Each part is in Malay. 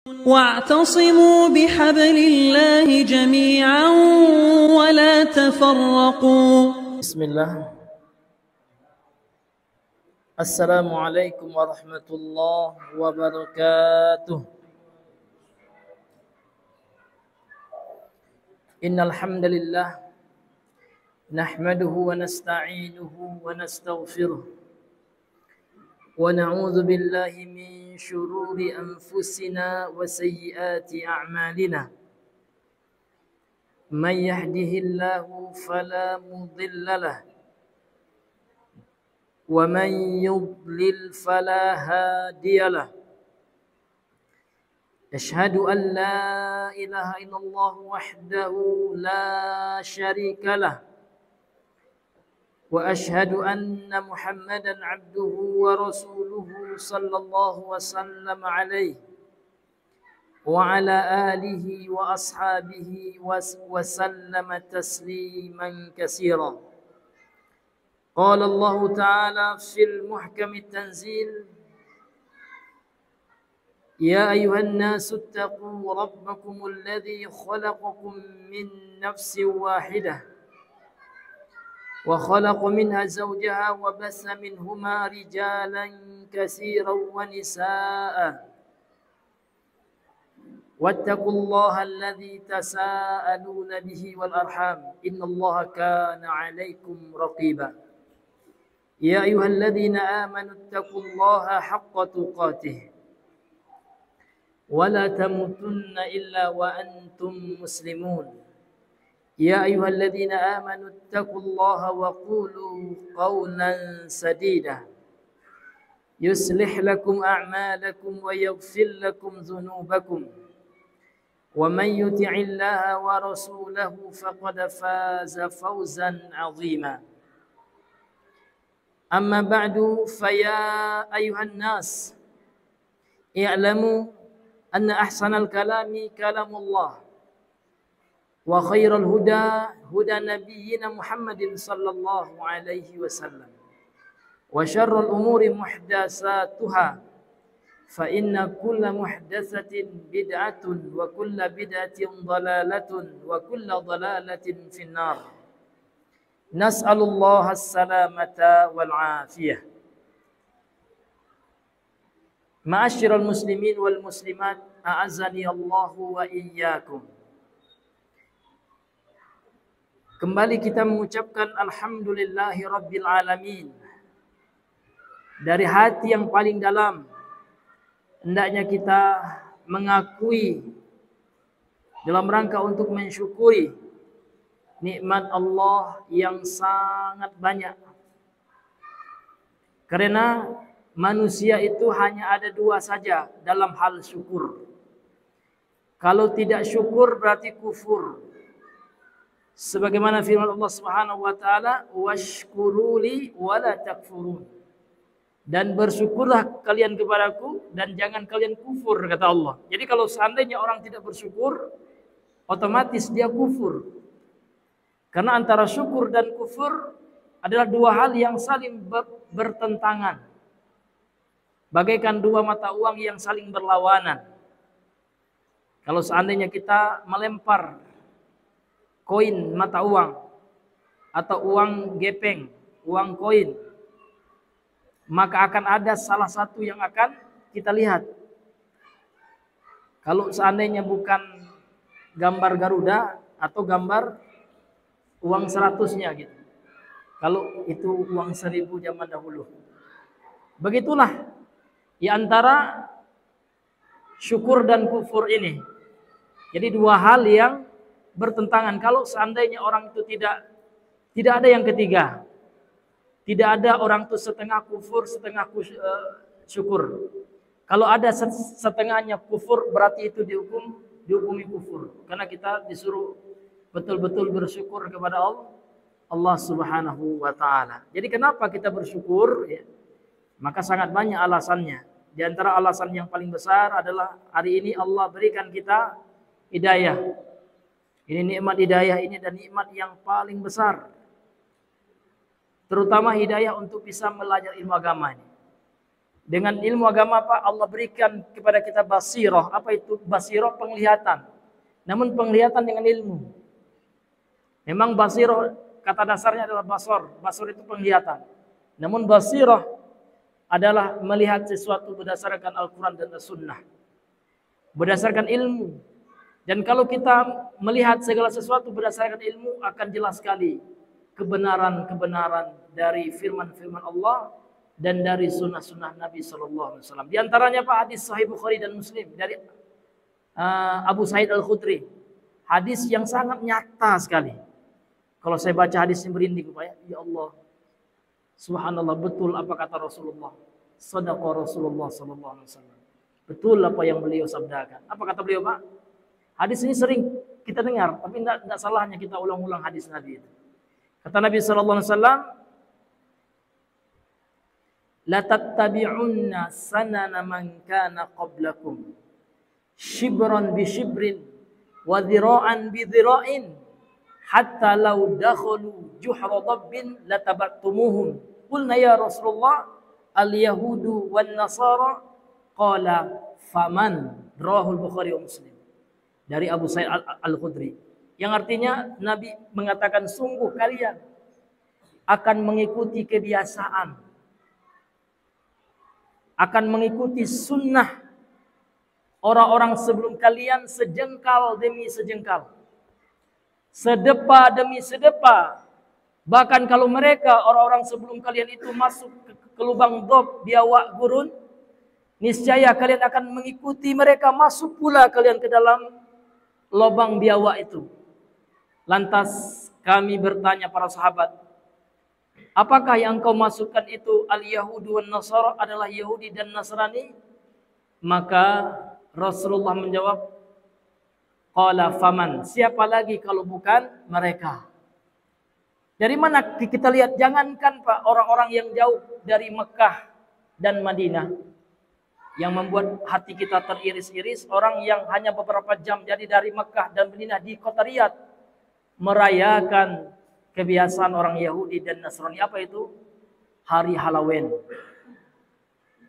واعتصموا بحبل الله جميعا ولا تفرقوا. بسم الله. السلام عليكم ورحمة الله وبركاته. إن الحمد لله نحمده ونستعينه ونستغفره ونعوذ بالله من شرور أنفسنا وسيئات أعمالنا. من يهده الله فلا مضل له ومن يضلل فلا هادي له. أشهد أن لا إله إلا الله وحده لا شريك له وأشهد أن محمدا عبده ورسوله صلى الله وسلم عليه وعلى آله وأصحابه وسلم تسليما كثيرا. قال الله تعالى في المحكم التنزيل: يا أيها الناس اتقوا ربكم الذي خلقكم من نفس واحدة وخلق منها زوجها وبث منهما رجالا كثيرا ونساء واتقوا الله الذي تساءلون به والأرحام إن الله كان عليكم رقيبا. يا أيها الذين آمنوا اتقوا الله حق تقاته ولا تموتن إلا وأنتم مسلمون. يا أيها الذين آمنوا اتقوا الله وقولوا قولا سديدا يصلح لكم أعمالكم ويغفر لكم ذنوبكم ومن يطع الله ورسوله فقد فاز فوزا عظيما. أما بعد فيا أيها الناس اعلموا أن أحسن الكلام كلام الله وخير الهدى هدى نبينا محمد صلى الله عليه وسلم وشر الأمور محدثاتها فإن كل محدثة بدعة وكل بدعة ضلالة وكل ضلالة في النار. نسأل الله السلامة والعافية. معاشر المسلمين والمسلمات أعزني الله وإياكم. Kembali kita mengucapkan alhamdulillahi rabbil alamin. Dari hati yang paling dalam hendaknya kita mengakui dalam rangka untuk mensyukuri nikmat Allah yang sangat banyak. Karena manusia itu hanya ada dua saja dalam hal syukur. Kalau tidak syukur berarti kufur. Sebagaimana firman Allah Subhanahu wa taala, "Washkuruli wa la takfurun." Dan bersyukurlah kalian kepadaku dan jangan kalian kufur, kata Allah. Jadi kalau seandainya orang tidak bersyukur, otomatis dia kufur. Karena antara syukur dan kufur adalah dua hal yang saling bertentangan. Bagaikan dua mata uang yang saling berlawanan. Kalau seandainya kita melempar koin mata uang atau uang gepeng, uang koin, maka akan ada salah satu yang akan kita lihat. Kalau seandainya bukan gambar Garuda atau gambar uang 100-nya gitu. Kalau itu uang 1000 zaman dahulu. Begitulah di antara syukur dan kufur ini. Jadi dua hal yang bertentangan. Kalau seandainya orang itu tidak ada yang ketiga. Tidak ada orang itu setengah kufur, setengah syukur. Kalau ada setengahnya kufur, berarti itu dihukumi kufur. Karena kita disuruh betul-betul bersyukur kepada Allah Subhanahu wa taala. Jadi kenapa kita bersyukur? Ya, maka sangat banyak alasannya. Di antara alasan yang paling besar adalah hari ini Allah berikan kita hidayah. Ini nikmat hidayah ini dan nikmat yang paling besar. Terutama hidayah untuk bisa belajar ilmu agama ini. Dengan ilmu agama Pak, Allah berikan kepada kita basirah. Apa itu basirah? Penglihatan. Namun penglihatan dengan ilmu. Memang basirah kata dasarnya adalah basar. Basar itu penglihatan. Namun basirah adalah melihat sesuatu berdasarkan Al-Quran dan As-Sunnah. Berdasarkan ilmu. Dan kalau kita melihat segala sesuatu berdasarkan ilmu, akan jelas sekali kebenaran-kebenaran dari firman-firman Allah dan dari sunnah-sunnah Nabi SAW. Di antaranya Pak, hadis Sahih Bukhari dan Muslim dari Abu Sa'id Al-Khudri. Hadis yang sangat nyata sekali. Kalau saya baca hadis ini merinding Pak, ya Allah, subhanallah, betul apa kata Rasulullah. Shadaqa Rasulullah SAW. Betul apa yang beliau sabdakan. Apa kata beliau Pak? Hadis ini sering kita dengar, tapi tidak salahnya kita ulang-ulang hadis Nabi itu. Kata Nabi SAW, la tattabi'unna sanana man kana qablakum shibran bi shibrin wa dhira'an bi dhira'in hatta law dakhalu juhra dabbin latabattumuhum. Qulna ya Rasulullah al yahudu wan nasara, qala faman. Rawahul Bukhari wa Muslim. Dari Abu Sa'id Al-Khudri, yang artinya Nabi mengatakan, sungguh kalian akan mengikuti kebiasaan, akan mengikuti sunnah orang-orang sebelum kalian sejengkal demi sejengkal, sedepa demi sedepa. Bahkan kalau mereka orang-orang sebelum kalian itu masuk ke lubang dob biawak gurun, niscaya kalian akan mengikuti mereka, masuk pula kalian ke dalam lubang biawak itu. Lantas kami bertanya para sahabat, apakah yang kau masukkan itu al-Yahudu wan Nasara, adalah Yahudi dan Nasrani? Maka Rasulullah menjawab, qala faman, siapa lagi kalau bukan mereka? Dari mana kita lihat, jangankan Pak orang-orang yang jauh dari Mekah dan Madinah, yang membuat hati kita teriris-iris, orang yang hanya beberapa jam jadi dari Mekah dan Madinah di kota Riyadh, merayakan kebiasaan orang Yahudi dan Nasrani. Apa itu? Hari Halloween.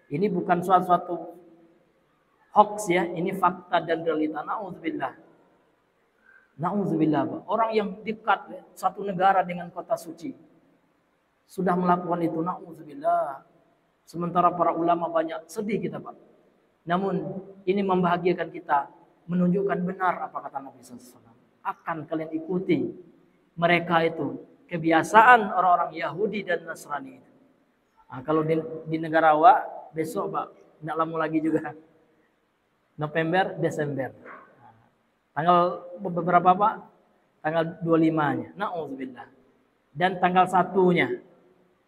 Ini bukan suatu hoax ya, ini fakta dan realita. Na'udzubillah. Na'udzubillah. Orang yang dekat satu negara dengan kota suci sudah melakukan itu. Na'udzubillah. Sementara para ulama banyak sedih kita Pak. Namun ini membahagiakan kita, menunjukkan benar apa kata Nabi SAW. Akan kalian ikuti mereka itu, kebiasaan orang-orang Yahudi dan Nasrani itu. Nah, kalau di negara Wak, besok Pak, tidak lama lagi juga. November, Desember. Nah, tanggal beberapa Pak? Tanggal 25-nya. Na'udzubillah. Dan tanggal 1-nya.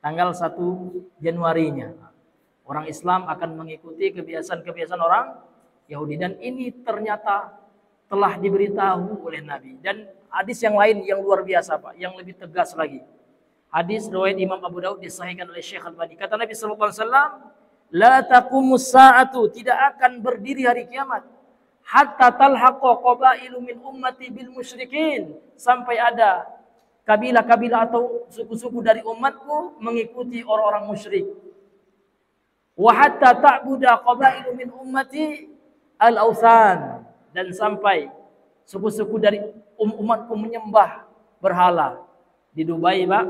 Tanggal 1 Januarinya. Orang Islam akan mengikuti kebiasaan-kebiasaan orang Yahudi. Dan ini ternyata telah diberitahu oleh Nabi. Dan hadis yang lain yang luar biasa Pak, yang lebih tegas lagi. Hadis riwayat Imam Abu Daud disahihkan oleh Syekh Al-Albani. Kata Nabi SAW, la taqumus sa'atu, tidak akan berdiri hari kiamat, hatta talhaqa qabailu min ummati bil musyrikin, sampai ada kabilah-kabilah atau suku-suku dari umatku mengikuti orang-orang musyrik. Wa hatta ta'buda qabailu min ummati al-awthan, dan sampai suku-suku dari umatku menyembah berhala. Di Dubai Pak,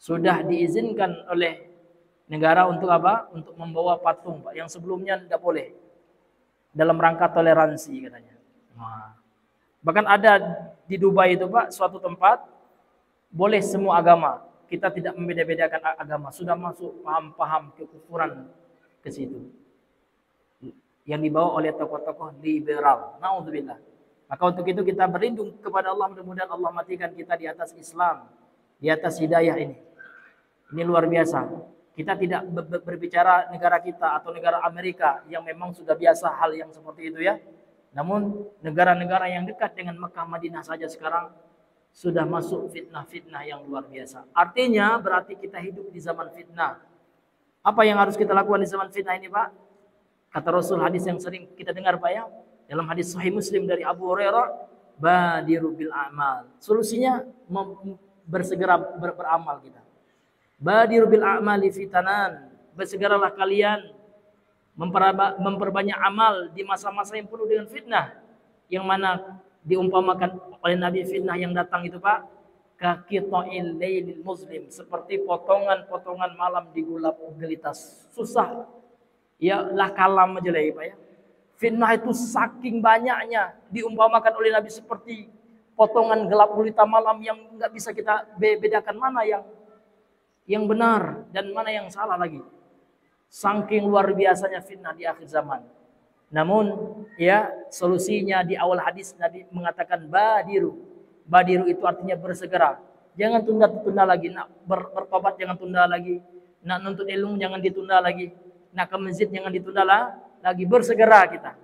sudah diizinkan oleh negara untuk apa? Untuk membawa patung Pak, yang sebelumnya tidak boleh, dalam rangka toleransi katanya. Nah, bahkan ada di Dubai itu Pak, suatu tempat boleh semua agama. Kita tidak membeda-bedakan agama. Sudah masuk paham-paham kekufuran ke situ, yang dibawa oleh tokoh-tokoh liberal. Na'udzubillah. Maka untuk itu kita berlindung kepada Allah. Mudah-mudahan Allah matikan kita di atas Islam, di atas hidayah ini. Ini luar biasa. Kita tidak berbicara negara kita atau negara Amerika yang memang sudah biasa hal yang seperti itu ya. Namun negara-negara yang dekat dengan Mekah Madinah saja sekarang sudah masuk fitnah-fitnah yang luar biasa. Artinya berarti kita hidup di zaman fitnah. Apa yang harus kita lakukan di zaman fitnah ini Pak? Kata Rasul, hadis yang sering kita dengar Pak ya, dalam hadis Sahih Muslim dari Abu Hurairah, badiru bil a'mal. Solusinya bersegera beramal kita. Badiru bil a'mali fitanan bersegeralah kalian memperbanyak amal di masa-masa yang penuh dengan fitnah, yang mana diumpamakan oleh Nabi fitnah yang datang itu Pak, kaqita'il lailil muslim, seperti potongan-potongan malam di gelap gelita. Susah ya lah kalam aja lah ya Pak ya. Fitnah itu saking banyaknya diumpamakan oleh Nabi seperti potongan gelap gulita malam yang nggak bisa kita bedakan mana yang benar dan mana yang salah lagi. Saking luar biasanya fitnah di akhir zaman. Namun ya solusinya di awal hadis Nabi mengatakan badiru. Badiru itu artinya bersegera. Jangan tunda-tunda lagi. Nak bertobat jangan tunda lagi. Nak nuntut ilmu jangan ditunda lagi. Nak ke masjid jangan ditunda lagi. Bersegera kita.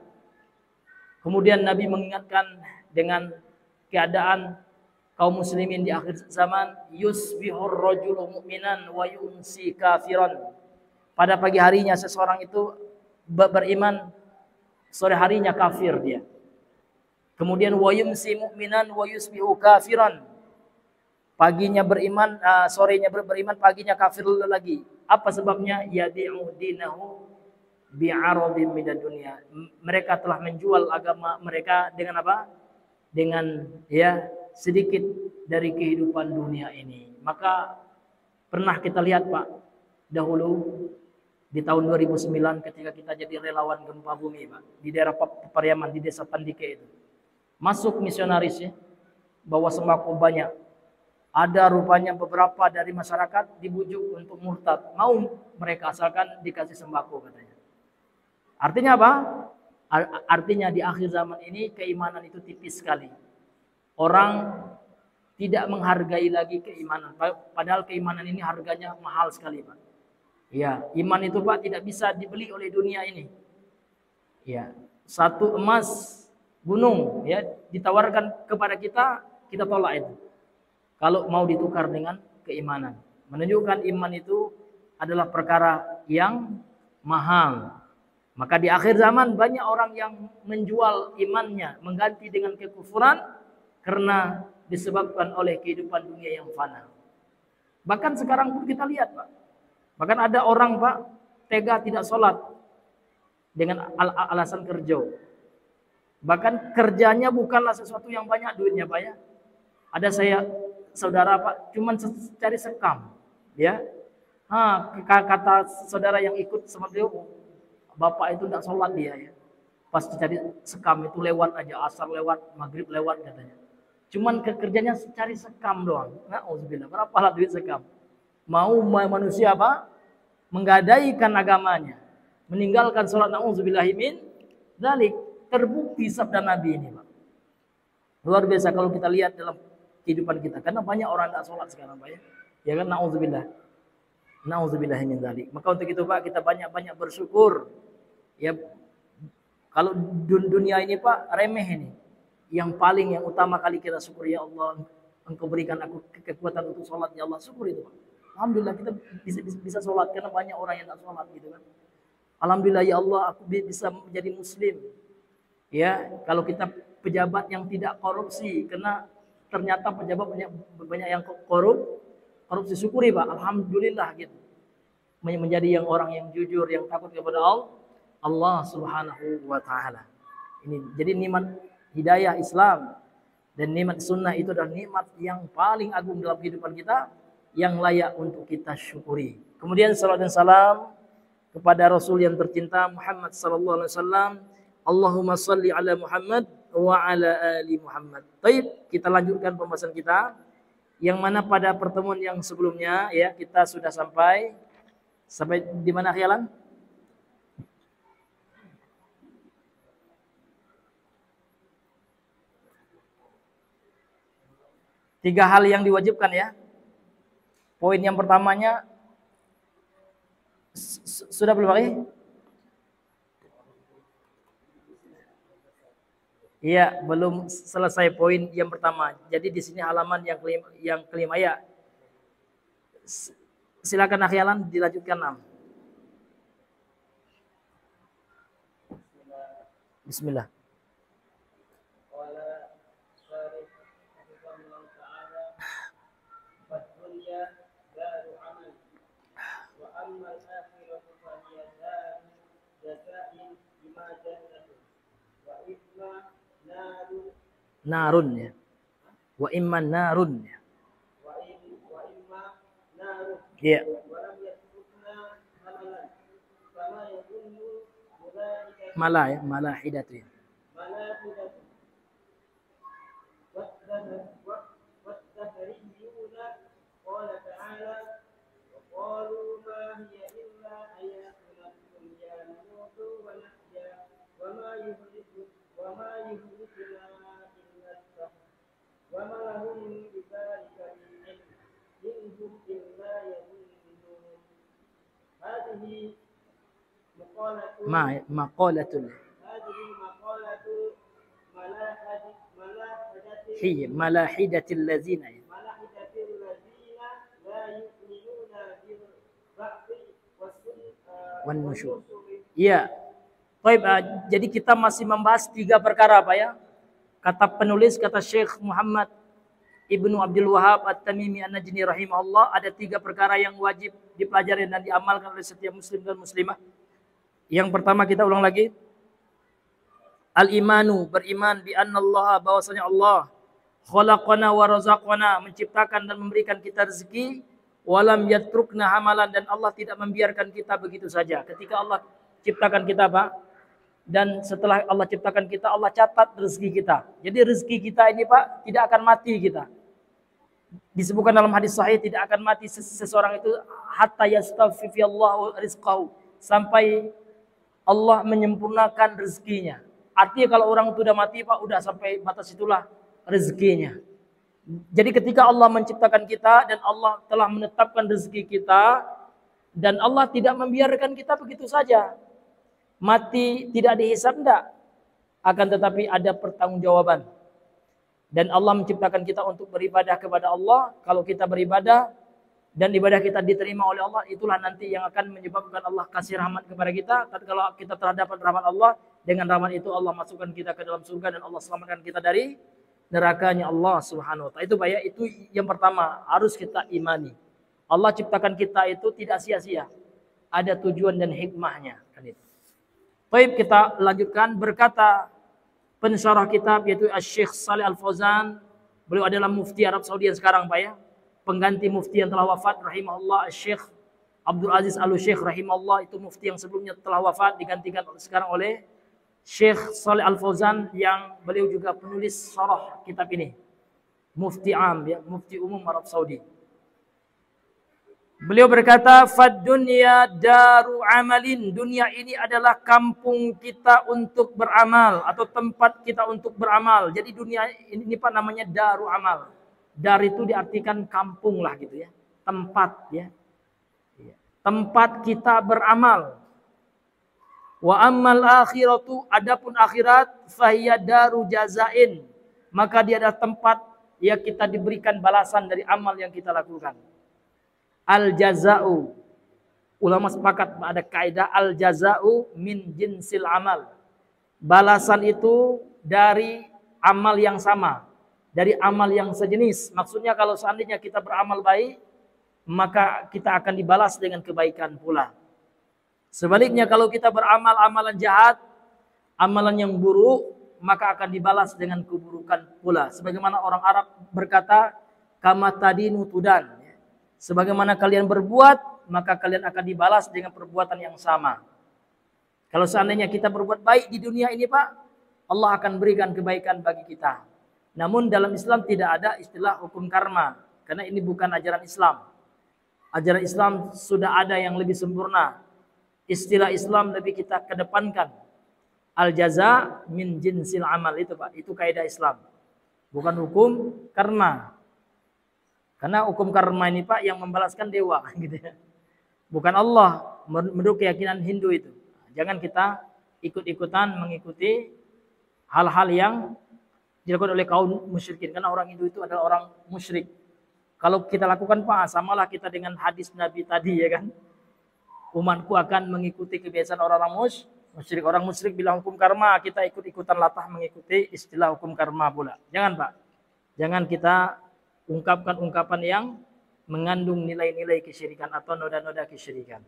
Kemudian Nabi mengingatkan dengan keadaan kaum muslimin di akhir zaman, yusbihur rajulu mu'minan wa yumsi kafiran. Pada pagi harinya seseorang itu beriman, sore harinya kafir dia. Kemudian wa yumsi mu'minan wa yusbihu kafiran. Paginya beriman, sorenya beriman, paginya kafir lagi. Apa sebabnya? Yadi'u dinahu bi'aradin minad dunya. Mereka telah menjual agama mereka dengan apa? Dengan ya sedikit dari kehidupan dunia ini. Maka pernah kita lihat Pak, dahulu di tahun 2009 ketika kita jadi relawan gempa bumi Pak, di daerah Pariaman, di desa Pandike itu. Masuk misionaris ya, bawa sembako banyak. Ada rupanya beberapa dari masyarakat dibujuk untuk murtad. Mau mereka asalkan dikasih sembako katanya. Artinya apa? Artinya di akhir zaman ini keimanan itu tipis sekali. Orang tidak menghargai lagi keimanan. Padahal keimanan ini harganya mahal sekali Pak. Ya, iman itu Pak tidak bisa dibeli oleh dunia ini. Ya, satu emas gunung ya ditawarkan kepada kita, kita tolak itu. Kalau mau ditukar dengan keimanan. Menunjukkan iman itu adalah perkara yang mahal. Maka di akhir zaman banyak orang yang menjual imannya, mengganti dengan kekufuran karena disebabkan oleh kehidupan dunia yang fana. Bahkan sekarang pun kita lihat Pak. Bahkan ada orang Pak tega tidak sholat dengan alasan kerja. Bahkan kerjanya bukanlah sesuatu yang banyak duitnya Pak ya. Ada saudara Pak cuman cari sekam ya. Kata saudara yang ikut sama beliau, bapak itu tidak sholat dia ya. Pas cari sekam itu lewat aja, asar lewat, maghrib lewat katanya. Cuman kerjanya cari sekam doang. Na'udzubillah, berapalah duit sekam. Mau manusia apa? Menggadaikan agamanya, meninggalkan sholat, na'udzubillahi min dzalik. Terbukti sabda Nabi ini Pak. Luar biasa kalau kita lihat dalam kehidupan kita. Karena banyak orang tidak sholat sekarang Pak ya. Ya kan, na'udzubillah. Na'udzubillahi min dzalik. Maka untuk itu Pak kita banyak-banyak bersyukur. Ya, kalau dunia ini Pak remeh ini. Yang utama kali kita syukur, ya Allah, Engkau berikan aku kekuatan untuk sholat, ya Allah, syukur itu Pak. Alhamdulillah kita bisa sholat karena banyak orang yang tak sholat gitu kan. Alhamdulillah ya Allah aku bisa menjadi muslim. Ya, kalau kita pejabat yang tidak korupsi, karena ternyata pejabat banyak yang korupsi, syukuri Pak. Alhamdulillah gitu. Menjadi orang yang jujur, yang takut kepada Allah Subhanahu wa taala. Ini jadi nikmat hidayah Islam dan nikmat sunnah itu adalah nikmat yang paling agung dalam kehidupan kita yang layak untuk kita syukuri. Kemudian salawat dan salam kepada Rasul yang tercinta Muhammad sallallahu alaihi wasallam. Allahumma salli ala Muhammad wa ala ali Muhammad. Baik, kita lanjutkan pembahasan kita yang mana pada pertemuan yang sebelumnya ya kita sudah sampai di mana khialan? Tiga hal yang diwajibkan ya. Poin yang pertamanya sudah belum lagi? Iya, belum selesai poin yang pertama. Jadi di sini halaman yang kelima ya. Silakan akhialan dilanjutkan. Bismillah. Narun ya. Wa imma narun ya. Iya. Malah ya, malahidatu ya. Maqalatul hiya malahidatil ladzina wan nusyur. Iya. Baik, jadi kita masih membahas 3 perkara Pak ya. Kata penulis, kata Syekh Muhammad Ibnu Abdul Wahab At-Tamimi An-Najdi rahimahullah, ada 3 perkara yang wajib dipelajari dan diamalkan oleh setiap muslim dan muslimah. Yang pertama kita ulang lagi. Al-imanu, beriman bi annallaha, bahwasanya Allah khalaqana wa razaqana, menciptakan dan memberikan kita rezeki, walam yatrukna hamalan, dan Allah tidak membiarkan kita begitu saja. Ketika Allah ciptakan kita Pak, dan setelah Allah ciptakan kita, Allah catat rezeki kita. Jadi rezeki kita ini Pak, tidak akan mati kita. Disebutkan dalam hadis sahih, tidak akan mati seseorang itu hatta yastafifiyallahu rizqahu, sampai Allah menyempurnakan rezekinya. Artinya kalau orang itu sudah mati Pak, udah sampai batas itulah rezekinya. Jadi ketika Allah menciptakan kita dan Allah telah menetapkan rezeki kita, dan Allah tidak membiarkan kita begitu saja. Mati tidak dihisab, enggak. Akan tetapi ada pertanggungjawaban. Dan Allah menciptakan kita untuk beribadah kepada Allah. Kalau kita beribadah dan ibadah kita diterima oleh Allah, itulah nanti yang akan menyebabkan Allah kasih rahmat kepada kita. Tapi kalau kita telah dapat rahmat Allah, dengan rahmat itu Allah masukkan kita ke dalam surga dan Allah selamatkan kita dari nerakanya Allah Subhanahu wa taala. Itu Pak ya, itu yang pertama harus kita imani. Allah ciptakan kita itu tidak sia-sia. Ada tujuan dan hikmahnya, kan itu. Baik, kita lanjutkan. Berkata pensyarah kitab yaitu Syekh Shalih Al Fauzan, beliau adalah mufti Arab Saudi yang sekarang Pak ya, pengganti mufti yang telah wafat rahimahullah, Syekh Abdul Aziz Al-Syekh rahimahullah. Itu mufti yang sebelumnya telah wafat, digantikan sekarang oleh Syekh Shalih Al Fauzan, yang beliau juga penulis syarah kitab ini. Mufti am ya, mufti umum Arab Saudi. Beliau berkata, "Fad dunya daru amalin." Dunia ini adalah kampung kita untuk beramal atau tempat kita untuk beramal. Jadi dunia ini Pak namanya daru amal. Dar itu diartikan kampung lah gitu ya. Tempat ya. Tempat kita beramal. Wa ammal akhiratu, adapun akhirat, fahiya daru jazain. Maka dia adalah tempat ya kita diberikan balasan dari amal yang kita lakukan. Al-jaza'u, ulama sepakat ada kaidah al-jaza'u min jinsil amal. Balasan itu dari amal yang sama, dari amal yang sejenis. Maksudnya kalau seandainya kita beramal baik, maka kita akan dibalas dengan kebaikan pula. Sebaliknya kalau kita beramal amalan jahat, amalan yang buruk, maka akan dibalas dengan keburukan pula. Sebagaimana orang Arab berkata, kama tadinu tudan. Sebagaimana kalian berbuat, maka kalian akan dibalas dengan perbuatan yang sama. Kalau seandainya kita berbuat baik di dunia ini Pak, Allah akan berikan kebaikan bagi kita. Namun dalam Islam tidak ada istilah hukum karma, karena ini bukan ajaran Islam. Ajaran Islam sudah ada yang lebih sempurna. Istilah Islam lebih kita kedepankan. Al-jaza min jinsil amal, itu Pak, itu kaidah Islam. Bukan hukum karma. Karena hukum karma ini Pak yang membalaskan dewa gitu ya. Bukan Allah, menurut keyakinan Hindu itu. Jangan kita ikut-ikutan mengikuti hal-hal yang dilakukan oleh kaum musyrikin, karena orang Hindu itu adalah orang musyrik. Kalau kita lakukan Pak, samalah kita dengan hadis Nabi tadi ya kan. Umatku akan mengikuti kebiasaan orang-orang musyrik. Orang musyrik bilang hukum karma, kita ikut-ikutan latah mengikuti istilah hukum karma pula. Jangan Pak. Jangan kita ungkapkan ungkapan yang mengandung nilai-nilai kesyirikan atau noda-noda kesyirikan.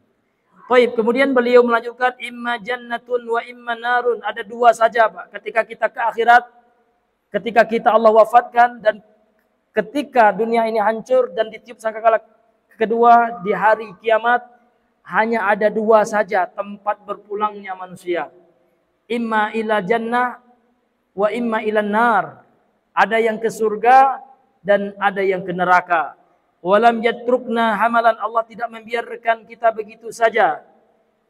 Baik, kemudian beliau melanjutkan imma jannatun wa imma narun. Ada dua saja, Pak. Ketika kita ke akhirat, ketika kita Allah wafatkan, dan ketika dunia ini hancur dan ditiup sangkakala kedua di hari kiamat, hanya ada dua saja tempat berpulangnya manusia. Imma ila jannah wa imma ila nar. Ada yang ke surga dan ada yang ke neraka. Walam yatrukna hamalan. Allah tidak membiarkan kita begitu saja.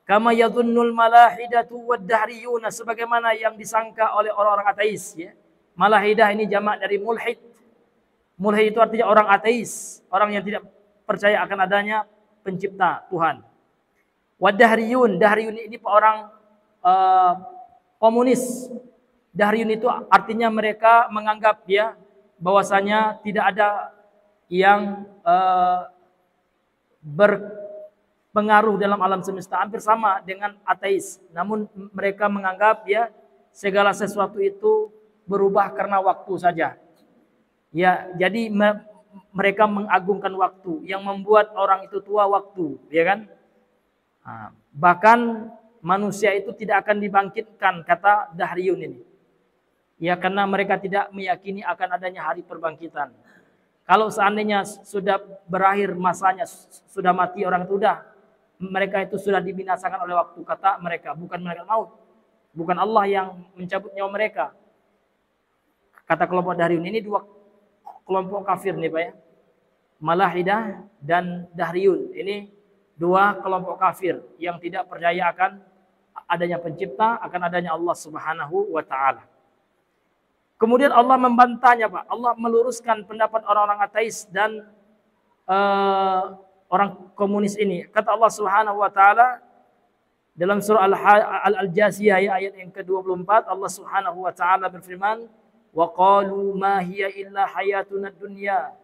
Kama yadhunnul malahidatu wad-dahriyuna, sebagaimana yang disangka oleh orang-orang ateis, ya. Malahidah ini jamak dari mulhid. Mulhid itu artinya orang ateis, orang yang tidak percaya akan adanya pencipta Tuhan. Wad-dahriyun, dahriyun ini orang komunis. Dahriyun itu artinya mereka menganggap, ya, bahwasanya tidak ada yang berpengaruh dalam alam semesta, hampir sama dengan ateis. Namun mereka menganggap, ya, segala sesuatu itu berubah karena waktu saja. Ya, jadi mereka mengagungkan waktu, yang membuat orang itu tua waktu, ya kan? Nah, bahkan manusia itu tidak akan dibangkitkan, kata Dahriyun ini. Ya, karena mereka tidak meyakini akan adanya hari perbangkitan. Kalau seandainya sudah berakhir masanya, sudah mati orang itu, sudah, mereka itu sudah dibinasakan oleh waktu, kata mereka. Bukan mereka maut, bukan Allah yang mencabut nyawa mereka. Kata kelompok Dahriyun ini dua kelompok kafir nih, Pak, ya. Malahidah dan Dahriyun ini dua kelompok kafir yang tidak percaya akan adanya pencipta, akan adanya Allah Subhanahu wa taala. Kemudian Allah membantahnya, Pak. Allah meluruskan pendapat orang-orang ateis dan orang komunis ini. Kata Allah Subhanahu wa taala dalam surah Al-Jasiyah, ayat yang ke-24, Allah Subhanahu wa taala berfirman, "Wa qalu ma hiya illa hayatuna dunya."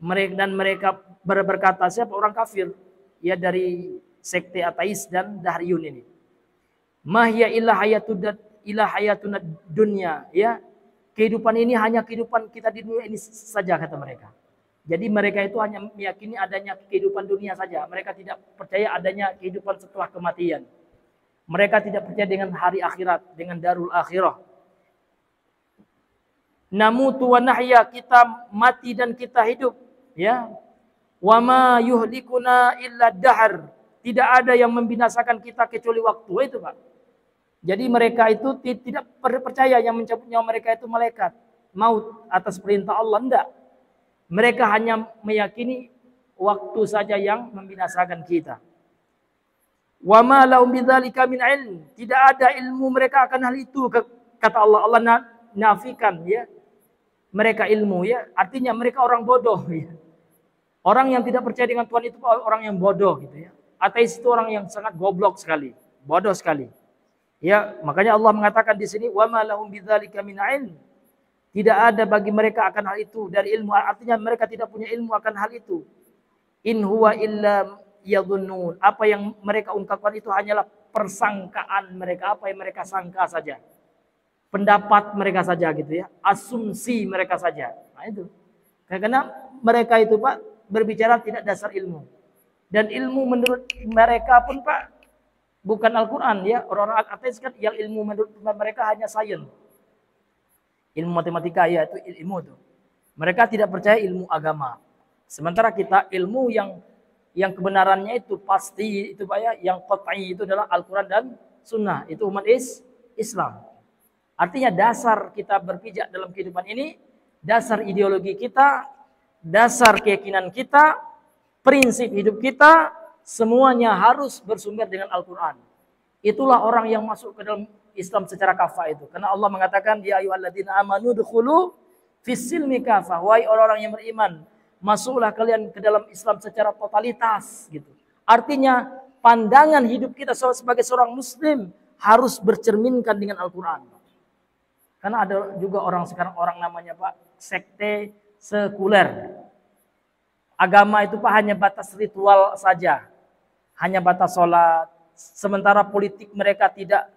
Mereka berkata, siapa orang kafir, ya, dari sekte ateis dan Dahriyun ini. Ma hiya illa hayatuna dunya, ya. Kehidupan ini hanya kehidupan kita di dunia ini saja, kata mereka. Jadi mereka itu hanya meyakini adanya kehidupan dunia saja. Mereka tidak percaya adanya kehidupan setelah kematian. Mereka tidak percaya dengan hari akhirat, dengan darul akhirah. Namutu wa nahya, kita mati dan kita hidup, ya. Wa ma yuhlikuna illa dahr. Tidak ada yang membinasakan kita kecuali waktu, itu, Pak. Jadi mereka itu tidak percaya yang mencabut nyawa mereka itu malaikat maut atas perintah Allah, enggak. Mereka hanya meyakini waktu saja yang membinasakan kita. Wa ma lahum bidzalika min ilm. Tidak ada ilmu mereka akan hal itu, kata Allah. Allah nafikan, ya, mereka ilmu, ya. Artinya mereka orang bodoh, ya. Orang yang tidak percaya dengan Tuhan itu orang yang bodoh, gitu, ya. Ateis itu orang yang sangat goblok sekali, bodoh sekali. Ya, makanya Allah mengatakan di sini wa ma lahum bidzalika min ilm. Tidak ada bagi mereka akan hal itu dari ilmu, artinya mereka tidak punya ilmu akan hal itu. In huwa illa yadhunnun. Apa yang mereka ungkapkan itu hanyalah persangkaan mereka, apa yang mereka sangka saja. Pendapat mereka saja, gitu, ya. Asumsi mereka saja. Nah, itu. Karena mereka itu, Pak, berbicara tidak dasar ilmu. Dan ilmu menurut mereka pun, Pak, bukan Al-Quran, ya. Orang-orang ateis kan yang ilmu menurut mereka hanya sains. Ilmu matematika, ya, itu ilmu tuh. Mereka tidak percaya ilmu agama. Sementara kita ilmu yang kebenarannya itu pasti, itu, Pak, ya, yang qat'i itu adalah Al-Quran dan Sunnah. Itu umat Islam. Artinya dasar kita berpijak dalam kehidupan ini, dasar ideologi kita, dasar keyakinan kita, prinsip hidup kita, semuanya harus bersumber dengan Al-Quran. Itulah orang yang masuk ke dalam Islam secara kafah itu. Karena Allah mengatakan, ya ayyuhalladzina amanu dukhulu fis-silmi kafah. Wahai orang-orang yang beriman, masuklah kalian ke dalam Islam secara totalitas, gitu. Artinya pandangan hidup kita sebagai seorang muslim harus bercerminkan dengan Al-Quran. Karena ada juga orang sekarang, orang namanya, Pak, sekte sekuler. Agama itu, Pak, hanya batas ritual saja. Hanya batas sholat. Sementara politik mereka tidak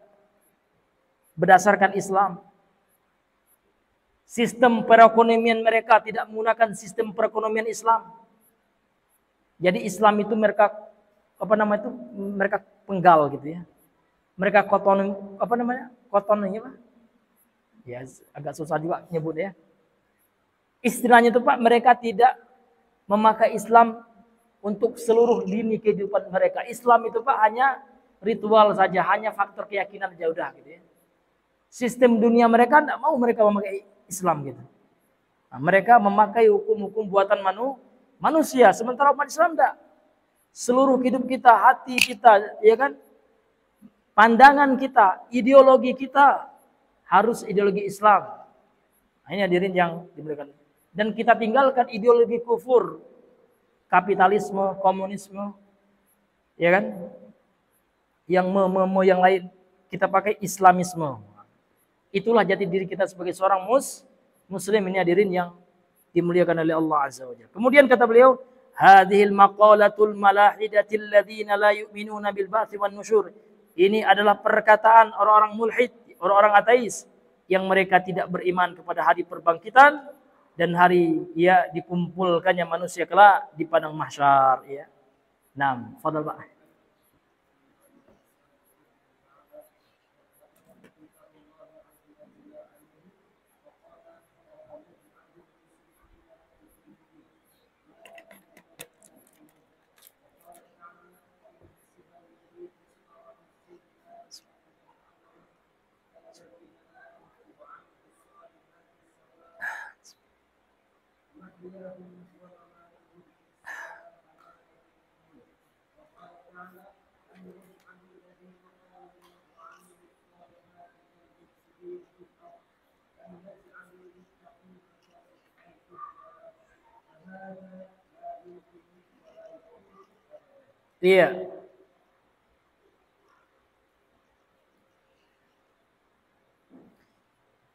berdasarkan Islam. Sistem perekonomian mereka tidak menggunakan sistem perekonomian Islam. Jadi Islam itu mereka apa namanya itu, mereka penggal gitu ya. Mereka koton, apa namanya? Kotonnya apa? Ya, agak susah juga nyebut ya. Istilahnya itu Pak, mereka tidak memakai Islam untuk seluruh lini kehidupan mereka. Islam itu Pak hanya ritual saja, hanya faktor keyakinan saja udah gitu ya. Sistem dunia mereka tidak mau mereka memakai Islam gitu. Nah, mereka memakai hukum-hukum buatan manusia, sementara umat Islam tidak. Seluruh hidup kita, hati kita, ya kan, pandangan kita, ideologi kita harus ideologi Islam. Nah, ini hadirin yang diberikan. Dan kita tinggalkan ideologi kufur, kapitalisme, komunisme, ya kan, yang yang lain. Kita pakai Islamisme. Itulah jati diri kita sebagai seorang Muslim, ini hadirin yang dimuliakan oleh Allah Azza wa Jalla. Kemudian kata beliau, hadhil maqalatul malahidatil ladzina la yu'minuna bil ba'tsi wan nusyur. Ini adalah perkataan orang-orang mulhid, orang-orang ateis yang mereka tidak beriman kepada hari perbangkitan dan hari ya dikumpulkannya manusia kelak di padang mahsyar ya. Naam, fadhal Pak. Iya.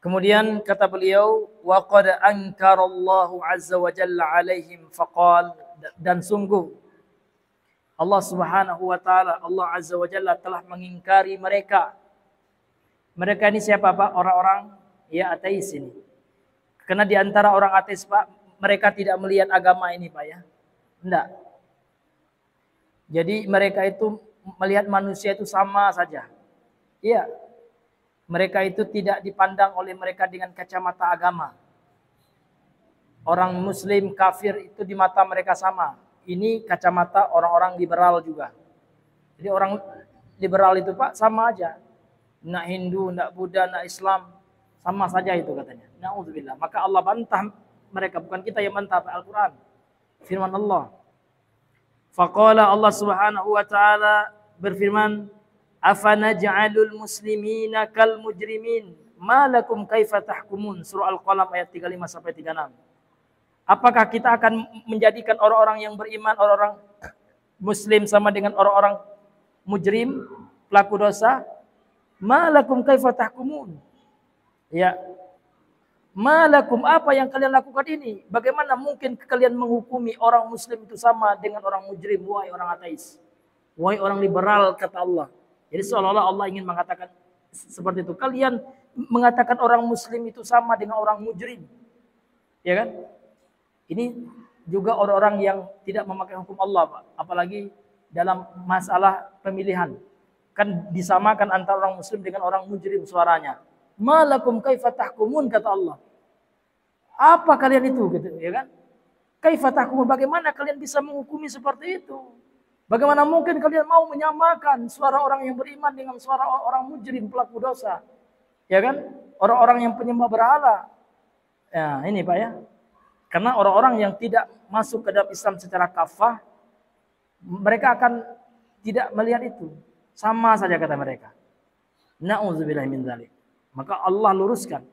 Kemudian kata beliau, wa qad ankarallahu azza wa jalla alaihim faqal, dan sungguh Allah Subhanahu wa taala, Allah azza wa jalla telah mengingkari mereka. Mereka ini siapa Pak? Orang-orang ya ateis ini. Karena di antara orang ateis Pak, mereka tidak melihat agama ini Pak ya. Enggak. Jadi mereka itu melihat manusia itu sama saja. Iya. Mereka itu tidak dipandang oleh mereka dengan kacamata agama. Orang muslim kafir itu di mata mereka sama. Ini kacamata orang-orang liberal juga. Jadi orang liberal itu Pak sama aja. Nak Hindu, nak Buddha, nak Islam, sama saja itu katanya. Na'udzubillah. Maka Allah bantah mereka, bukan kita yang bantah Al-Quran. Firman Allah. Faqala Allah Subhanahu wa taala berfirman, afanaj'alul muslimina kal mujrimin ma lakum kaifa tahkumun. Surah Al-Qalam ayat 35 sampai 36. Apakah kita akan menjadikan orang-orang yang beriman, orang-orang muslim sama dengan orang-orang mujrim, pelaku dosa? Ma lakum kaifa tahkumun. Ya. Malakum, apa yang kalian lakukan ini? Bagaimana mungkin kalian menghukumi orang muslim itu sama dengan orang mujrim? Wahai orang ateis, wahai orang liberal, kata Allah. Jadi seolah-olah Allah ingin mengatakan seperti itu. Kalian mengatakan orang muslim itu sama dengan orang mujrim. Ya kan? Ini juga orang-orang yang tidak memakai hukum Allah, Pak. Apalagi dalam masalah pemilihan. Kan disamakan antara orang muslim dengan orang mujrim suaranya. Malakum kaifa tahkumun, kata Allah. Apa kalian itu gitu ya kan? Kaifa tahkumun, bagaimana kalian bisa menghukumi seperti itu? Bagaimana mungkin kalian mau menyamakan suara orang yang beriman dengan suara orang mujrim pelaku dosa? Ya kan? Orang-orang yang penyembah berhala. Ya, ini Pak ya. Karena orang-orang yang tidak masuk ke dalam Islam secara kafah, mereka akan tidak melihat itu. Sama saja kata mereka. Na'udzubillahi min dzalik. Maka Allah luruskan.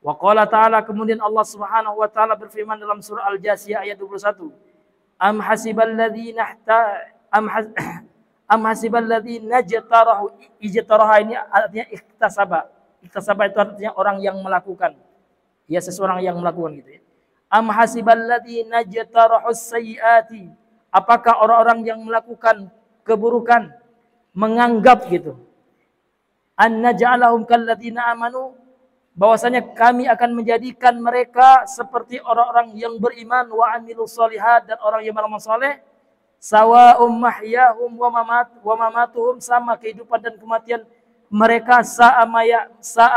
Wa qala ta'ala, kemudian Allah Subhanahu wa taala berfirman dalam surah Al-Jasiyah ayat 21. Am hasiballadzina ijtaraha, ini artinya iktasaba. Iktasaba itu artinya orang yang melakukan. Ya, seseorang yang melakukan gitu ya. Am hasiballadzina ijtarahus sayyiati. Apakah orang-orang yang melakukan keburukan menganggap gitu, an naj'alahum kalladzina amanu, bahwasanya kami akan menjadikan mereka seperti orang-orang yang beriman, wa amilus solihat, dan orang yang beramal saleh, Sawa'um mahyahum wa mamatuhum, sama kehidupan dan kematian mereka, sa'a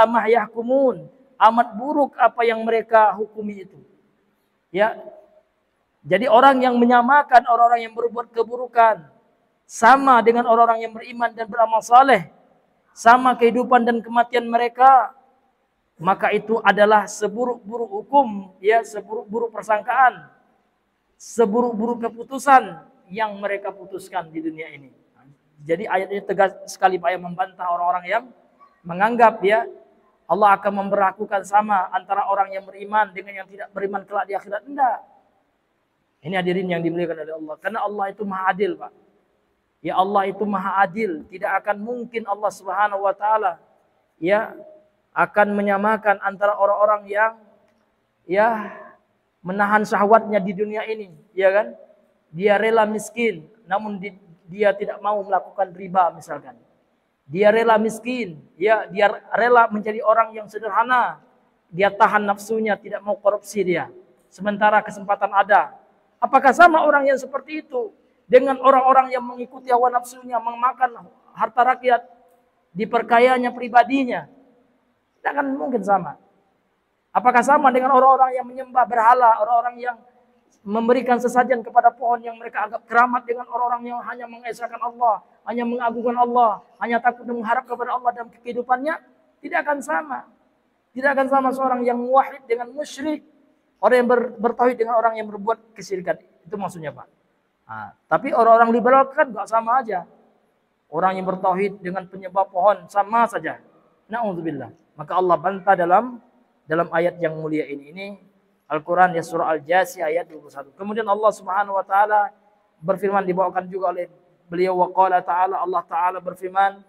mahyahkumun, amat buruk apa yang mereka hukumi itu. Ya. Jadi orang yang menyamakan orang-orang yang berbuat keburukan sama dengan orang-orang yang beriman dan beramal saleh, sama kehidupan dan kematian mereka, maka itu adalah seburuk-buruk hukum, ya, seburuk-buruk persangkaan, seburuk-buruk keputusan yang mereka putuskan di dunia ini. Jadi ayat ini tegas sekali Pak, yang membantah orang-orang yang menganggap ya Allah akan memperlakukan sama antara orang yang beriman dengan yang tidak beriman kelak di akhirat. Enggak. Ini hadirin yang dimuliakan oleh Allah. Karena Allah itu maha adil, Pak. Ya, Allah itu maha adil. Tidak akan mungkin Allah Subhanahu wa taala ya akan menyamakan antara orang-orang yang ya menahan syahwatnya di dunia ini, ya kan? Dia rela miskin, namun dia tidak mau melakukan riba misalkan. Dia rela miskin, ya, dia rela menjadi orang yang sederhana. Dia tahan nafsunya, tidak mau korupsi dia. Sementara kesempatan ada. Apakah sama orang yang seperti itu dengan orang-orang yang mengikuti hawa nafsunya, memakan harta rakyat, diperkayanya pribadinya? Tidak akan mungkin sama. Apakah sama dengan orang-orang yang menyembah berhala, orang-orang yang memberikan sesajen kepada pohon yang mereka anggap keramat, dengan orang-orang yang hanya mengesahkan Allah, hanya mengagungkan Allah, hanya takut dan mengharap kepada Allah dalam kehidupannya? Tidak akan sama. Tidak akan sama seorang yang muwahhid dengan musyrik, orang yang bertauhid dengan orang yang berbuat kesyirikan. Itu maksudnya, Pak. Nah, tapi orang-orang liberal kan gak sama aja. Orang yang bertauhid dengan penyembah pohon sama saja. Na'udzubillah. Maka Allah bantah dalam ayat yang mulia ini Al-Quran, ya, surah Al-Jasiyah ayat 21. Kemudian Allah Subhanahu wa taala berfirman, dibawakan juga oleh beliau, wa qala ta'ala, Allah taala berfirman,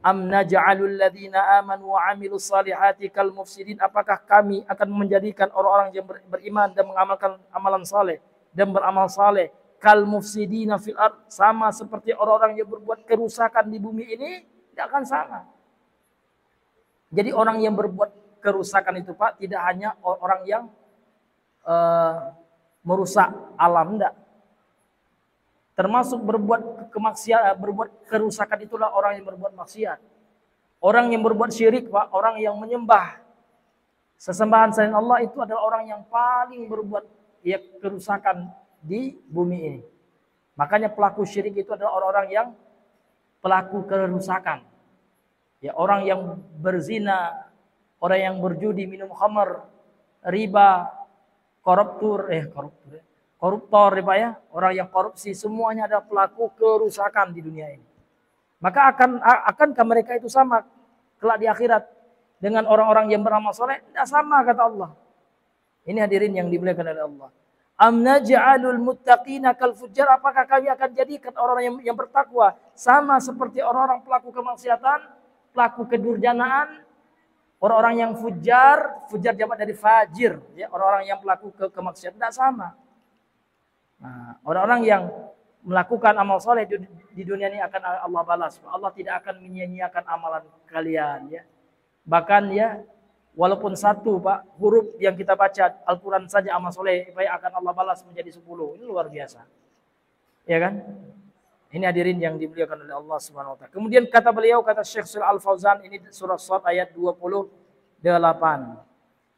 am naj'alul ladzina amanu wa 'amilus salihati kal mufsidin, apakah kami akan menjadikan orang-orang yang beriman dan mengamalkan amalan saleh dan beramal saleh kal mufsidina fil ard, sama seperti orang-orang yang berbuat kerusakan di bumi ini? Tidak akan sama. Jadi orang yang berbuat kerusakan itu, Pak, tidak hanya orang yang merusak alam, enggak. Termasuk berbuat kemaksiatan, berbuat kerusakan itulah orang yang berbuat maksiat. Orang yang berbuat syirik, Pak, orang yang menyembah sesembahan selain Allah, itu adalah orang yang paling berbuat ya kerusakan di bumi ini. Makanya pelaku syirik itu adalah orang-orang yang pelaku kerusakan. Ya, orang yang berzina, orang yang berjudi, minum khamar, riba, koruptor ya, Pak, ya, orang yang korupsi, semuanya adalah pelaku kerusakan di dunia ini. Maka akankah mereka itu sama kelak di akhirat dengan orang-orang yang beramal soleh? Tidak sama, kata Allah. Ini hadirin yang dimuliakan oleh Allah. Am naj'alul muttaqina kal fujjar, apakah kami akan jadikan orang-orang yang bertakwa sama seperti orang-orang pelaku kemaksiatan, pelaku kedurjanaan? Orang-orang yang fujar jamak dari fajir, ya, orang-orang yang pelaku kemaksiatan, tidak sama. Nah, orang-orang yang melakukan amal soleh di dunia ini akan Allah balas. Allah tidak akan menyia-nyiakan amalan kalian, ya. Bahkan, ya, walaupun satu, Pak, huruf yang kita baca Al-Quran saja amal soleh, akan Allah balas menjadi 10. Ini luar biasa, ya kan? Ini hadirin yang dimuliakan oleh Allah Subhanahu wa taala. Kemudian kata beliau, kata Syekh Shalih Al-Fauzan, ini surah Shad ayat 28.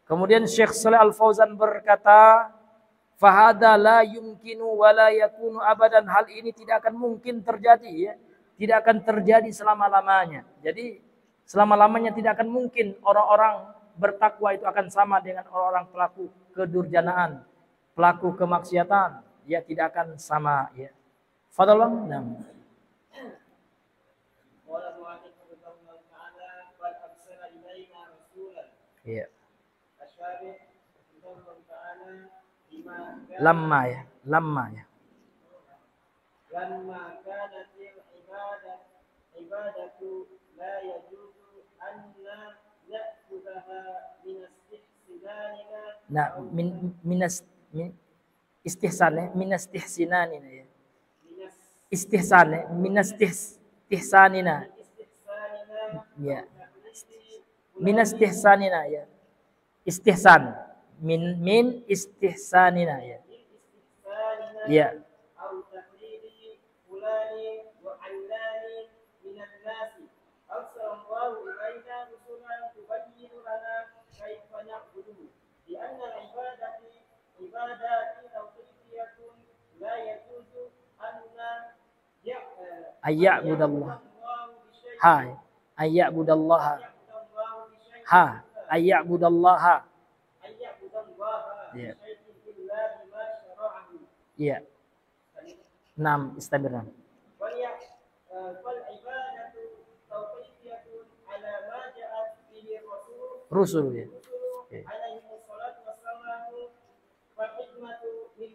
Kemudian Syekh Shalih Al-Fauzan berkata, fahada la yumkinu wa la yakunu abadan, hal ini tidak akan mungkin terjadi, ya. Tidak akan terjadi selama-lamanya. Jadi selama-lamanya tidak akan mungkin orang-orang bertakwa itu akan sama dengan orang-orang pelaku kedurjanaan, pelaku kemaksiatan, ya, tidak akan sama, ya. Fadal Bang. Iya. Lamma ya. Lamma kanatil ibadatu la yajuzu an na'khudhaha min istihsanina. Nah, min istihsanina, ya. Istihsan, minastihsanina. Ya. Minastihsanina, ya. Istihsan. Min istihsanina, ya. Ya. لأن العبادات توقيفية لا يجوز أن Ayya'budallah. الله بشيء Hai. Ayya'budallah. الله بشيء Ha. Ayya'budallah. أن يعبد الله Ya. بشيء إلا بما شرعه. Ya. 6 istimewa. فالعبادة توقيفية على ما جاءت به الرسول Rusul ya. عليه الصلاة والسلام فالحكمة من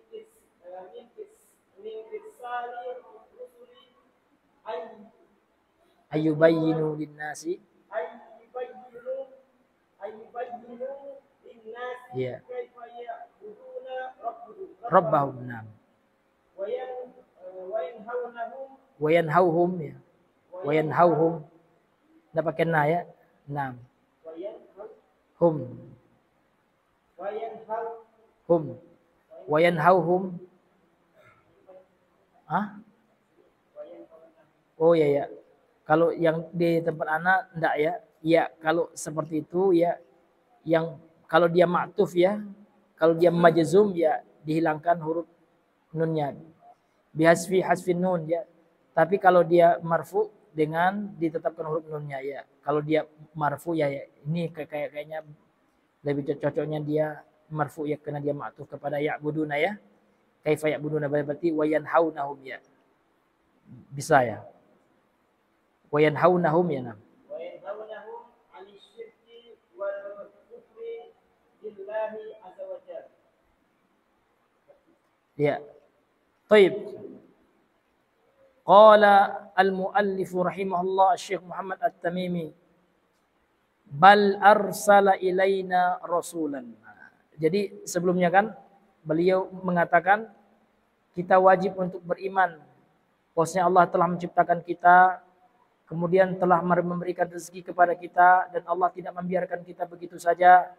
إرسال الرسل Ayyubayyinu linnasi. أن يبينوا للناس Ya. كيف يعبدون Rabbahum. Naam. وينهونهم Wayanhauhum ya. Wayanhauhum. Enggak pakai na ya. Naam. Hum. Hum. Wayanhauhum. Hah? Oh ya ya. Kalau yang di tempat anak enggak ya. Ya, kalau seperti itu ya, yang kalau dia ma'tuf ya, kalau dia majzum ya dihilangkan huruf nunnya. Hasfin nun ya. Tapi kalau dia marfu dengan ditetapkan huruf nunnya ya. Kalau dia marfu ya, ya. Ini kayaknya lebih cocoknya dia marfu ya, karena dia ma'tuf kepada ya'buduna ya. Kaifa ya'buduna berarti wayanhaunahum ya. Bisa ya. Wayanhaunahum ya. Nah. وينهونهم عن الشرك والكفر بالله عز وجل. Ya. Baik. Qala al-muallif rahimahullah Syekh Muhammad At-Tamimi, bal arsala ilaina rasulan. Jadi sebelumnya kan beliau mengatakan kita wajib untuk beriman bahwasanya Allah telah menciptakan kita, kemudian telah memberikan rezeki kepada kita, dan Allah tidak membiarkan kita begitu saja.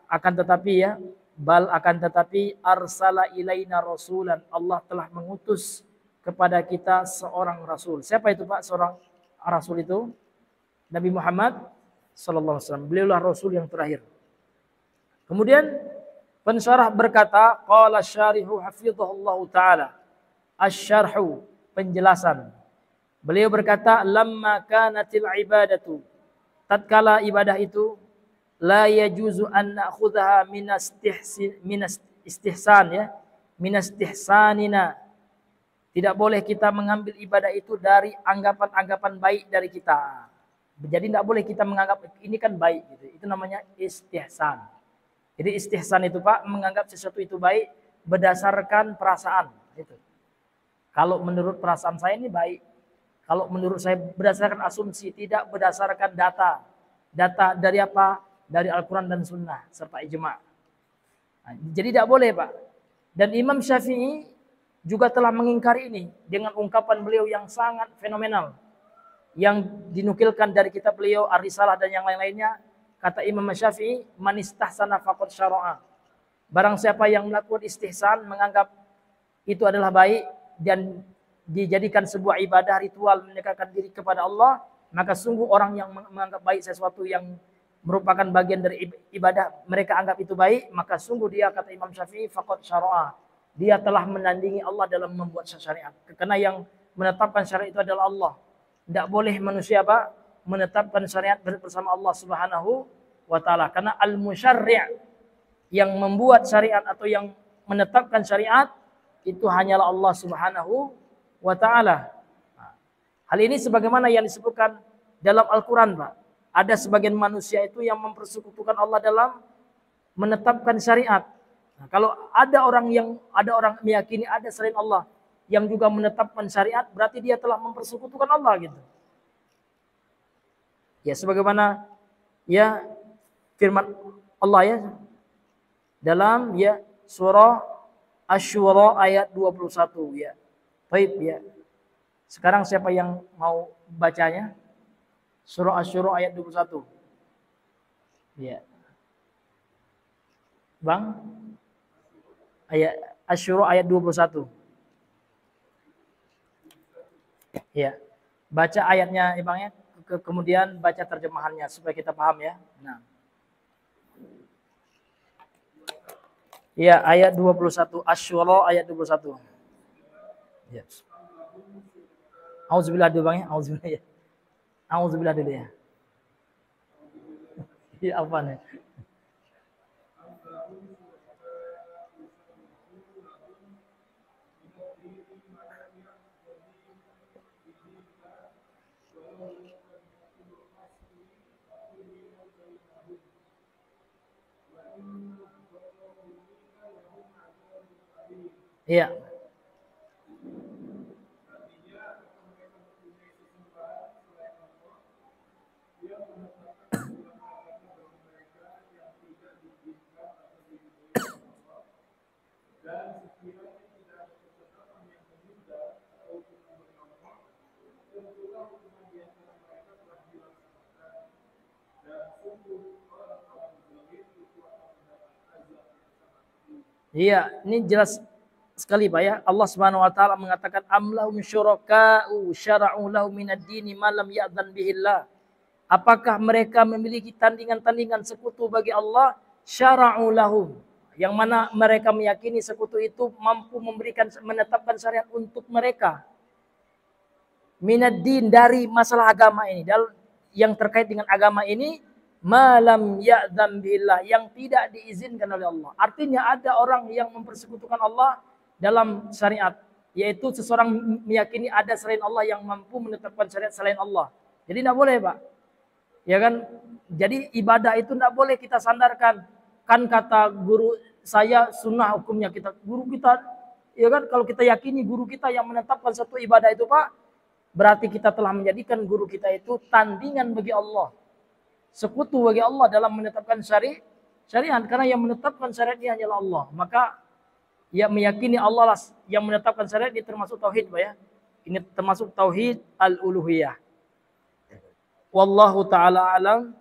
Akan tetapi ya, akan tetapi arsala ilaina rasulan, Allah telah mengutus kepada kita seorang rasul. Siapa itu Pak seorang rasul itu? Nabi Muhammad sallallahu alaihi wasallam. Beliaulah rasul yang terakhir. Kemudian pensyarah berkata, qala syarihu hafizahullahu taala. Asy-syarhu, penjelasan. Beliau berkata, lamma kanatil ibadatu, tatkala ibadah itu la yajuzu an na'khudhaha minas istihsan ya, minas istihsanina. Tidak boleh kita mengambil ibadah itu dari anggapan-anggapan baik dari kita. Jadi tidak boleh kita menganggap ini kan baik gitu. Itu namanya istihsan. Jadi istihsan itu Pak, menganggap sesuatu itu baik berdasarkan perasaan gitu. Kalau menurut perasaan saya ini baik. Kalau menurut saya berdasarkan asumsi, tidak berdasarkan data. Data dari apa? Dari Al-Quran dan Sunnah serta ijma'. Nah, jadi tidak boleh Pak. Dan Imam Syafi'i juga telah mengingkari ini dengan ungkapan beliau yang sangat fenomenal. Yang dinukilkan dari kitab beliau Ar-Risalah dan yang lain-lainnya. Kata Imam Syafi'i, man istahsana faqad syara'a. Barang siapa yang melakukan istihsan, menganggap itu adalah baik dan dijadikan sebuah ibadah ritual mendekatkan diri kepada Allah, maka sungguh orang yang menganggap baik sesuatu yang merupakan bagian dari ibadah, mereka anggap itu baik, maka sungguh dia, kata Imam Syafi'i, faqad syara'a, dia telah menandingi Allah dalam membuat syariat. Karena yang menetapkan syariat itu adalah Allah. Tidak boleh manusia Pak menetapkan syariat bersama Allah Subhanahu wa taala. Karena al-musyarri' yang membuat syariat atau yang menetapkan syariat itu hanyalah Allah Subhanahu wa taala. Hal ini sebagaimana yang disebutkan dalam Al-Qur'an, Pak. Ada sebagian manusia itu yang mempersekutukan Allah dalam menetapkan syariat. Nah, kalau ada orang meyakini ada selain Allah yang juga menetapkan syariat, berarti dia telah mempersekutukan Allah gitu. Ya sebagaimana ya firman Allah ya dalam ya surah Asy-Syura ayat 21 ya. Baik ya. Sekarang siapa yang mau bacanya? Surah Asy-Syura ayat 21. Ya. Bang? Ayat Asy-Syura ayat 21. Ya. Baca ayatnya ya Bang ya. Kemudian baca terjemahannya supaya kita paham ya. Nah. Ya, ayat 21. Asy-Syura ayat 21. Ya. Auzubillah dulu Bang ya. Auzubillah ya. Auzubillah dulu ya. Ya apa nih? Iya. Iya, ini jelas sekali Pak ya. Allah Subhanahu wa taala mengatakan amlahum syuraka'u syara'u lahum minad dini ma lam ya'dzan bihillah. Apakah mereka memiliki tandingan-tandingan sekutu bagi Allah? Syara'u lahum. Yang mana mereka meyakini sekutu itu mampu menetapkan syariat untuk mereka. Minad din, dari masalah agama ini. Yang terkait dengan agama ini malam ya'dzam billah, yang tidak diizinkan oleh Allah. Artinya ada orang yang mempersekutukan Allah dalam syariat, yaitu seseorang meyakini ada selain Allah yang mampu menetapkan syariat selain Allah. Jadi tidak boleh Pak. Ya kan? Jadi ibadah itu tidak boleh kita sandarkan. Kan kata guru saya sunnah hukumnya kita. Guru kita, ya kan, kalau kita yakini guru kita yang menetapkan satu ibadah itu Pak, berarti kita telah menjadikan guru kita itu tandingan bagi Allah. Sekutu bagi Allah dalam menetapkan syariat, karena yang menetapkan syariat ini hanyalah Allah. Maka ya meyakini Allah lah yang menetapkan syariat ini termasuk tauhid Pak ya. Ini termasuk tauhid al-uluhiyah. Wallahu taala alam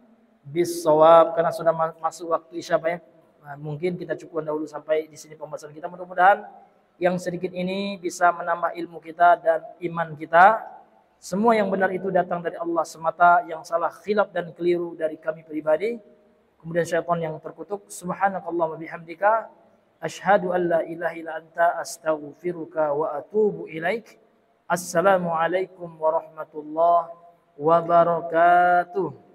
bis-shawab, karena sudah masuk waktu Isya Pak ya. Nah, mungkin kita cukupkan dahulu sampai di sini pembahasan kita. Mudah-mudahan yang sedikit ini bisa menambah ilmu kita dan iman kita. Semua yang benar itu datang dari Allah semata, yang salah khilaf dan keliru dari kami pribadi. Kemudian syaitan yang terkutuk. Subhanakallahumma bihamdika asyhadu an la ilaha illa anta astaghfiruka wa atubu ilaik. Assalamualaikum warahmatullahi wabarakatuh.